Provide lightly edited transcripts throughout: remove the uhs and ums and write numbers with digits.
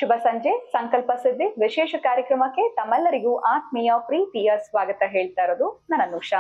ಶುಭ ಸಂಜೆ. ಸಂಕಲ್ಪ ಸಿದ್ಧಿ ವಿಶೇಷ ಕಾರ್ಯಕ್ರಮಕ್ಕೆ ತಮ್ಮೆಲ್ಲರಿಗೂ ಆತ್ಮೀಯ ಪ್ರೀತಿಯ ಸ್ವಾಗತ ಹೇಳ್ತಾ ಇರೋದು ನಾನು ಅನುಷಾ.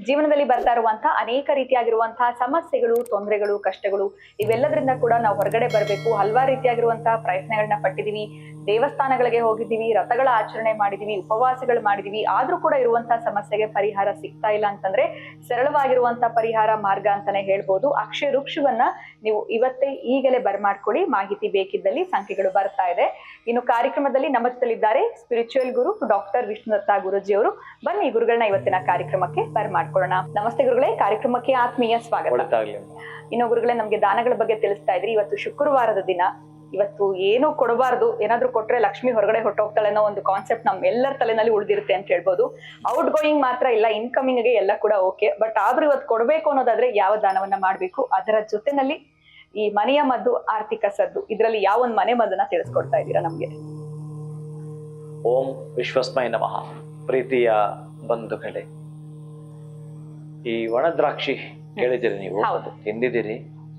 ಜೀವನದಲ್ಲಿ ಬರ್ತಾ ಇರುವಂತಹ ಅನೇಕ ರೀತಿಯಾಗಿರುವಂತಹ ಸಮಸ್ಯೆಗಳು, ತೊಂದರೆಗಳು, ಕಷ್ಟಗಳು ಇವೆಲ್ಲದರಿಂದ ಕೂಡ ನಾವು ಹೊರಗಡೆ ಬರಬೇಕು. ಹಲವಾರು ರೀತಿಯಾಗಿರುವಂತಹ ಪ್ರಯತ್ನಗಳನ್ನ ಪಟ್ಟಿದೀವಿ, ದೇವಸ್ಥಾನಗಳಿಗೆ ಹೋಗಿದ್ದೀವಿ, ರಥಗಳ ಆಚರಣೆ ಮಾಡಿದೀವಿ, ಉಪವಾಸಗಳು ಮಾಡಿದೀವಿ. ಆದ್ರೂ ಕೂಡ ಇರುವಂತಹ ಸಮಸ್ಯೆಗೆ ಪರಿಹಾರ ಸಿಗ್ತಾ ಇಲ್ಲ ಅಂತಂದ್ರೆ ಸರಳವಾಗಿರುವಂತಹ ಪರಿಹಾರ ಮಾರ್ಗ ಅಂತಾನೆ ಹೇಳ್ಬೋದು. ಅಕ್ಷಯ ವೃಕ್ಷವನ್ನ ನೀವು ಇವತ್ತೇ ಈಗಲೇ ಬರ್ಮಾಡ್ಕೊಳ್ಳಿ. ಮಾಹಿತಿ ಬೇಕಿದ್ದಲ್ಲಿ ಸಂಖ್ಯೆಗಳು ಬರ್ತಾ ಇದೆ. ಇನ್ನು ಕಾರ್ಯಕ್ರಮದಲ್ಲಿ ನಮ್ಮ ಜೊತೆಲಿದ್ದಾರೆ ಸ್ಪಿರಿಚುವಲ್ ಗುರು ಡಾಕ್ಟರ್ ವಿಷ್ಣುದತ್ತ ಗುರುಜಿ ಅವರು. ಬನ್ನಿ ಗುರುಗಳನ್ನ ಇವತ್ತಿನ ಕಾರ್ಯಕ್ರಮಕ್ಕೆ ಬರ್ಮಾಡ್ಕೊಳ್ಳೋಣ. ನಮಸ್ತೆ ಗುರುಗಳೇ, ಕಾರ್ಯಕ್ರಮಕ್ಕೆ ಆತ್ಮೀಯ ಸ್ವಾಗತ. ಇನ್ನು ಗುರುಗಳೇ, ನಮ್ಗೆ ದಾನಗಳ ಬಗ್ಗೆ ತಿಳಿಸ್ತಾ ಇದ್ರಿ. ಇವತ್ತು ಶುಕ್ರವಾರದ ದಿನ. ಇವತ್ತು ಏನು ಕೊಡಬಾರ್ದು, ಏನಾದ್ರೂ ಕೊಟ್ರೆ ಲಕ್ಷ್ಮಿ ಹೊರಗಡೆ ಹೊಟ್ಟೋಗ್ತಾಳೆ ಅನ್ನೋ ಒಂದು ಕಾನ್ಸೆಪ್ಟ್ ನಮ್ ಎಲ್ಲರ ತಲೆನಲ್ಲಿ ಉಳಿದಿರುತ್ತೆ ಅಂತ ಹೇಳ್ಬೋದು. ಔಟ್ ಗೋಯಿಂಗ್ ಮಾತ್ರ ಇಲ್ಲ, ಇನ್ಕಮಿಂಗ್ ಗೆ ಎಲ್ಲ ಕೂಡ ಓಕೆ. ಬಟ್ ಆದ್ರೂ ಇವತ್ತು ಕೊಡ್ಬೇಕು ಅನ್ನೋದಾದ್ರೆ ಯಾವ ದಾನವನ್ನ ಮಾಡ್ಬೇಕು, ಅದರ ಜೊತೆನಲ್ಲಿ ಈ ಮನೆಯ ಮದ್ದು, ಆರ್ಥಿಕ ಸದ್ದು, ಇದ್ರಲ್ಲಿ ಯಾವ ಒಂದು ಮನೆ ಮದ್ದನ್ನ ತಿಳಿಸ್ಕೊಡ್ತಾ ಇದ್ದೀರಾ ನಮ್ಗೆ? ಓಂ ವಿಶ್ವಸ್ಮೈ ನಮಃ. ಪ್ರೀತಿಯ ಬಂಧುಗಳೇ, ಈ ಒಣ ದ್ರಾಕ್ಷಿ ಕೇಳಿದಿರಿ ನೀವು? ತಿಂದಿದ್ದೀರಿ?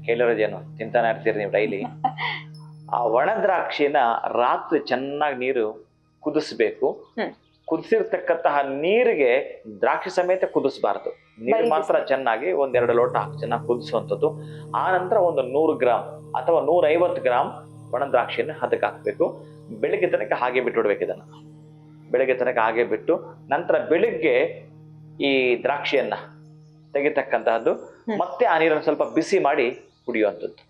ಕೇಳಿರೋದೇನು? ತಿಂತಾನೆ ಇರ್ತೀರಿ ನೀವು ಡೈಲಿ. ಆ ಒಣ ದ್ರಾಕ್ಷಿನ ರಾತ್ರಿ ಚೆನ್ನಾಗಿ ನೀರು ಕುದಿಸ್ಬೇಕು. ಕುದಿಸಿರ್ತಕ್ಕಂತಹ ನೀರಿಗೆ ದ್ರಾಕ್ಷಿ ಸಮೇತ ಕುದಿಸಬಾರ್ದು. ನೀರು ಮಾತ್ರ ಚೆನ್ನಾಗಿ 1-2 ಲೋಟ ಚೆನ್ನಾಗಿ ಕುದಿಸುವಂಥದ್ದು. ಆ ನಂತರ ಒಂದು 100 ಗ್ರಾಮ್ ಅಥವಾ 150 ಗ್ರಾಮ್ ಒಣ ದ್ರಾಕ್ಷಿನ ಅದಕ್ಕೆ ಹಾಕ್ಬೇಕು. ಬೆಳಿಗ್ಗೆ ತನಕ ಹಾಗೆ ಬಿಟ್ಟು ಬಿಡ್ಬೇಕು. ಇದನ್ನ ಬೆಳಿಗ್ಗೆ ತನಕ ಹಾಗೆ ಬಿಟ್ಟು ನಂತರ ಬೆಳಿಗ್ಗೆ ಈ ದ್ರಾಕ್ಷಿಯನ್ನ ತೆಗಿತಕ್ಕಂತಹದ್ದು, ಮತ್ತೆ ಆ ನೀರನ್ನು ಸ್ವಲ್ಪ ಬಿಸಿ ಮಾಡಿ ಕುಡಿಯುವಂಥದ್ದು.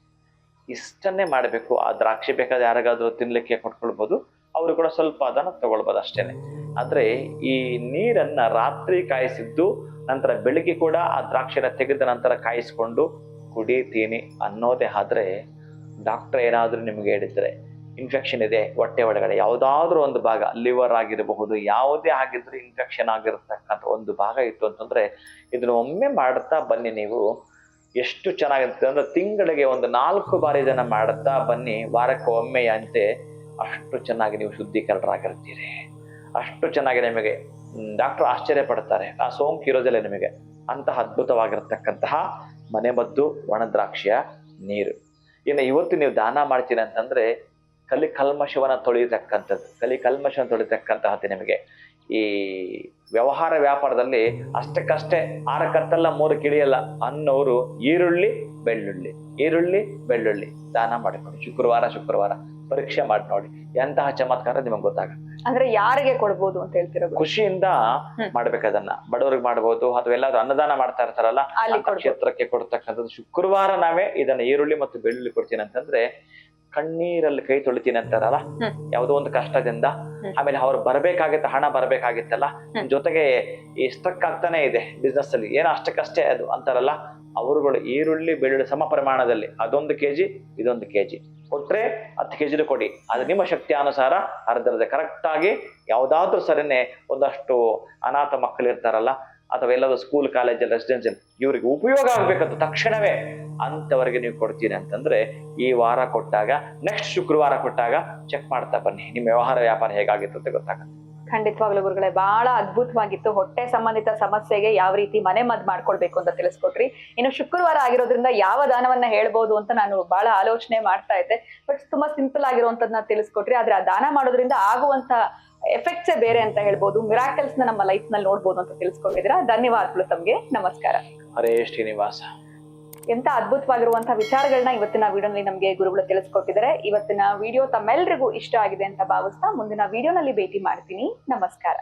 ಇಷ್ಟನ್ನೇ ಮಾಡಬೇಕು. ಆ ದ್ರಾಕ್ಷಿ ಬೇಕಾದ್ರೆ ಯಾರಿಗಾದ್ರೂ ತಿನ್ಲಿಕ್ಕೆ ಕೊಟ್ಕೊಳ್ಬೋದು, ಅವರು ಕೂಡ ಸ್ವಲ್ಪ ಅದನ್ನು ತಗೊಳ್ಬೋದು ಅಷ್ಟೇನೆ. ಆದ್ರೆ ಈ ನೀರನ್ನ ರಾತ್ರಿ ಕಾಯಿಸಿದ್ದು ನಂತರ ಬೆಳಿಗ್ಗೆ ಕೂಡ ಆ ದ್ರಾಕ್ಷಿನ ತೆಗೆದ ನಂತರ ಕಾಯಿಸ್ಕೊಂಡು ಕುಡಿತೀನಿ ಅನ್ನೋದೇ ಆದ್ರೆ, ಡಾಕ್ಟರ್ ಏನಾದ್ರೂ ನಿಮ್ಗೆ ಹೇಳಿದ್ರೆ ಇನ್ಫೆಕ್ಷನ್ ಇದೆ ಹೊಟ್ಟೆ ಒಳಗಡೆ, ಯಾವುದಾದ್ರೂ ಒಂದು ಭಾಗ, ಲಿವರ್ ಆಗಿರಬಹುದು, ಯಾವುದೇ ಆಗಿದ್ರು ಇನ್ಫೆಕ್ಷನ್ ಆಗಿರತಕ್ಕಂಥ ಒಂದು ಭಾಗ ಇತ್ತು ಅಂತಂದ್ರೆ ಇದನ್ನ ಒಮ್ಮೆ ಮಾಡ್ತಾ ಬನ್ನಿ. ನೀವು ಎಷ್ಟು ಚೆನ್ನಾಗಿರುತ್ತೆ ಅಂದ್ರೆ ತಿಂಗಳಿಗೆ ಒಂದು 4 ಬಾರಿ ಇದನ್ನ ಮಾಡುತ್ತಾ ಬನ್ನಿ, ವಾರಕ್ಕೆ ಒಮ್ಮೆ ಅಂತೆ. ಅಷ್ಟು ಚೆನ್ನಾಗಿ ನೀವು ಶುದ್ಧೀಕರಣರಾಗಿರ್ತೀರಿ. ಅಷ್ಟು ಚೆನ್ನಾಗಿ ನಿಮಗೆ ಡಾಕ್ಟರ್ ಆಶ್ಚರ್ಯ ಪಡ್ತಾರೆ. ಆ ಸೋಂಕು ಇರೋದಿಲ್ಲ ನಿಮಗೆ. ಅಂತಹ ಅದ್ಭುತವಾಗಿರ್ತಕ್ಕಂತಹ ಮನೆಮದ್ದು ಒಣ ದ್ರಾಕ್ಷಿಯ ನೀರು. ಇನ್ನು ಇವತ್ತು ನೀವು ದಾನ ಮಾಡ್ತೀರಿ ಅಂತಂದ್ರೆ ಕಲ್ಮಶವನ್ನ ತೊಳಿತಕ್ಕಂತಹದ್ದು ನಿಮಗೆ. ಈ ವ್ಯವಹಾರ ವ್ಯಾಪಾರದಲ್ಲಿ ಅಷ್ಟಕ್ಕಷ್ಟೇ 6 ಕತ್ತಲ್ಲ 3 ಕಿಡಿಯಲ್ಲ ಅನ್ನೋರು ಈರುಳ್ಳಿ ಬೆಳ್ಳುಳ್ಳಿ ದಾನ ಮಾಡಿಕೊಂಡು ಶುಕ್ರವಾರ ಪರೀಕ್ಷೆ ಮಾಡಿ ನೋಡಿ, ಎಂತಹ ಚಮತ್ಕಾರ ನಿಮಗೆ ಗೊತ್ತಾಗುತ್ತೆ. ಅಂದ್ರೆ ಯಾರಿಗೆ ಕೊಡ್ಬೋದು ಅಂತ ಹೇಳ್ತಿರೋ? ಖುಷಿಯಿಂದ ಮಾಡ್ಬೇಕು. ಅದನ್ನ ಬಡವರಿಗೆ ಮಾಡ್ಬೋದು, ಅಥವಾ ಎಲ್ಲಾದ್ರೂ ಅನ್ನದಾನ ಮಾಡ್ತಾ ಇರ್ತಾರಲ್ಲ ಕ್ಷೇತ್ರಕ್ಕೆ ಕೊಡ್ತಕ್ಕಂಥದ್ದು. ಶುಕ್ರವಾರ ನಾವೇ ಇದನ್ನ ಈರುಳ್ಳಿ ಮತ್ತು ಬೆಳ್ಳುಳ್ಳಿ ಕೊಡ್ತೀನಿ ಅಂತಂದ್ರೆ ಕಣ್ಣೀರಲ್ಲಿ ಕೈ ತೊಳಿತೀನಿ ಅಂತಾರಲ್ಲ, ಯಾವುದೋ ಒಂದು ಕಷ್ಟದಿಂದ. ಆಮೇಲೆ ಅವ್ರು ಬರ್ಬೇಕಾಗಿತ್ತ, ಹಣ ಬರ್ಬೇಕಾಗಿತ್ತಲ್ಲ, ಜೊತೆಗೆ ಸ್ಟ್ರಕ್ ಆಗ್ತಾನೆ ಇದೆ ಬಿಸ್ನೆಸ್ ಅಲ್ಲಿ, ಏನೋ ಅಷ್ಟಕ್ಕಷ್ಟೇ ಅದು ಅಂತಾರಲ್ಲ, ಅವರುಗಳು ಈರುಳ್ಳಿ ಬೆಳ್ಳುಳ್ಳಿ ಸಮ ಪ್ರಮಾಣದಲ್ಲಿ ಅದೊಂದು ಕೆಜಿ ಇದೊಂದು ಕೆಜಿ ಕೊಟ್ರೆ 10 ಕೆಜಿನೂ ಕೊಡಿ. ಅದು ನಿಮ್ಮ ಶಕ್ತಿ ಅನುಸಾರ ಅರ್ಧರ್ಧ ಕರೆಕ್ಟ್ ಆಗಿ. ಯಾವ್ದಾದ್ರೂ ಸರಿನೇ ಒಂದಷ್ಟು ಅನಾಥ ಮಕ್ಕಳು ಇರ್ತಾರಲ್ಲ, ಅಥವಾ ಎಲ್ಲಾದ್ರೂ ಸ್ಕೂಲ್, ಕಾಲೇಜಲ್ಲಿ, ರೆಸಿಡೆನ್ಸಿಯಲ್, ಇವ್ರಿಗೆ ಉಪಯೋಗ ಆಗ್ಬೇಕಂತ ತಕ್ಷಣವೇ ಅಂತವರಿಗೆ ನೀವು ಕೊಡ್ತೀರಿ ಅಂತಂದ್ರೆ ಈ ವಾರ ಕೊಟ್ಟಾಗ, ನೆಕ್ಸ್ಟ್ ಶುಕ್ರವಾರ ಕೊಟ್ಟಾಗ ಚೆಕ್ ಮಾಡ್ತಾ ಬನ್ನಿ, ನಿಮ್ಮ ವ್ಯವಹಾರ ವ್ಯಾಪಾರ ಹೇಗಾಗಿತ್ತು ಅಂತ ಗೊತ್ತಾಗುತ್ತೆ. ಖಂಡಿತವಾಗ್ಲೂ ಗುರುಗಳೇ, ಬಹಳ ಅದ್ಭುತವಾಗಿತ್ತು. ಹೊಟ್ಟೆ ಸಂಬಂಧಿತ ಸಮಸ್ಯೆಗೆ ಯಾವ ರೀತಿ ಮನೆ ಮದ್ದು ಮಾಡ್ಕೊಳ್ಬೇಕು ಅಂತ ತಿಳಿಸ್ಕೊಟ್ರಿ. ಇನ್ನು ಶುಕ್ರವಾರ ಆಗಿರೋದ್ರಿಂದ ಯಾವ ದಾನವನ್ನ ಹೇಳ್ಬೋದು ಅಂತ ನಾನು ಬಹಳ ಆಲೋಚನೆ ಮಾಡ್ತಾ ಇದ್ದೆ. ಬಟ್ ತುಂಬಾ ಸಿಂಪಲ್ ಆಗಿರುವಂತದ್ನ ತಿಳಿಸ್ಕೊಟ್ರಿ. ಆದ್ರೆ ಆ ದಾನ ಮಾಡೋದ್ರಿಂದ ಆಗುವಂತ ಎಫೆಕ್ಟ್ಸೇ ಬೇರೆ ಅಂತ ಹೇಳ್ಬೋದು. ಮಿರಾಕಲ್ಸ್ ನ ನಮ್ಮ ಲೈಫ್ ನಲ್ಲಿ ನೋಡ್ಬೋದು ಅಂತ ತಿಳಿಸ್ಕೊಟ್ಟಿದ್ದೀರಾ. ಧನ್ಯವಾದಗಳು ತಮ್ಗೆ. ನಮಸ್ಕಾರ. ಹರೇ ಶ್ರೀನಿವಾಸ. ಎಂತ ಅದ್ಭುತವಾಗಿರುವಂತಹ ವಿಚಾರಗಳನ್ನ ಇವತ್ತಿನ ವಿಡಿಯೋನಲ್ಲಿ ನಮ್ಗೆ ಗುರುಗಳು ತಿಳಿಸ್ಕೊಟ್ಟಿದ್ದಾರೆ. ಇವತ್ತಿನ ವಿಡಿಯೋ ತಮ್ಮೆಲ್ರಿಗೂ ಇಷ್ಟ ಆಗಿದೆ ಅಂತ ಭಾವಿಸ್ತಾ ಮುಂದಿನ ವಿಡಿಯೋನಲ್ಲಿ ಭೇಟಿ ಮಾಡ್ತೀನಿ. ನಮಸ್ಕಾರ.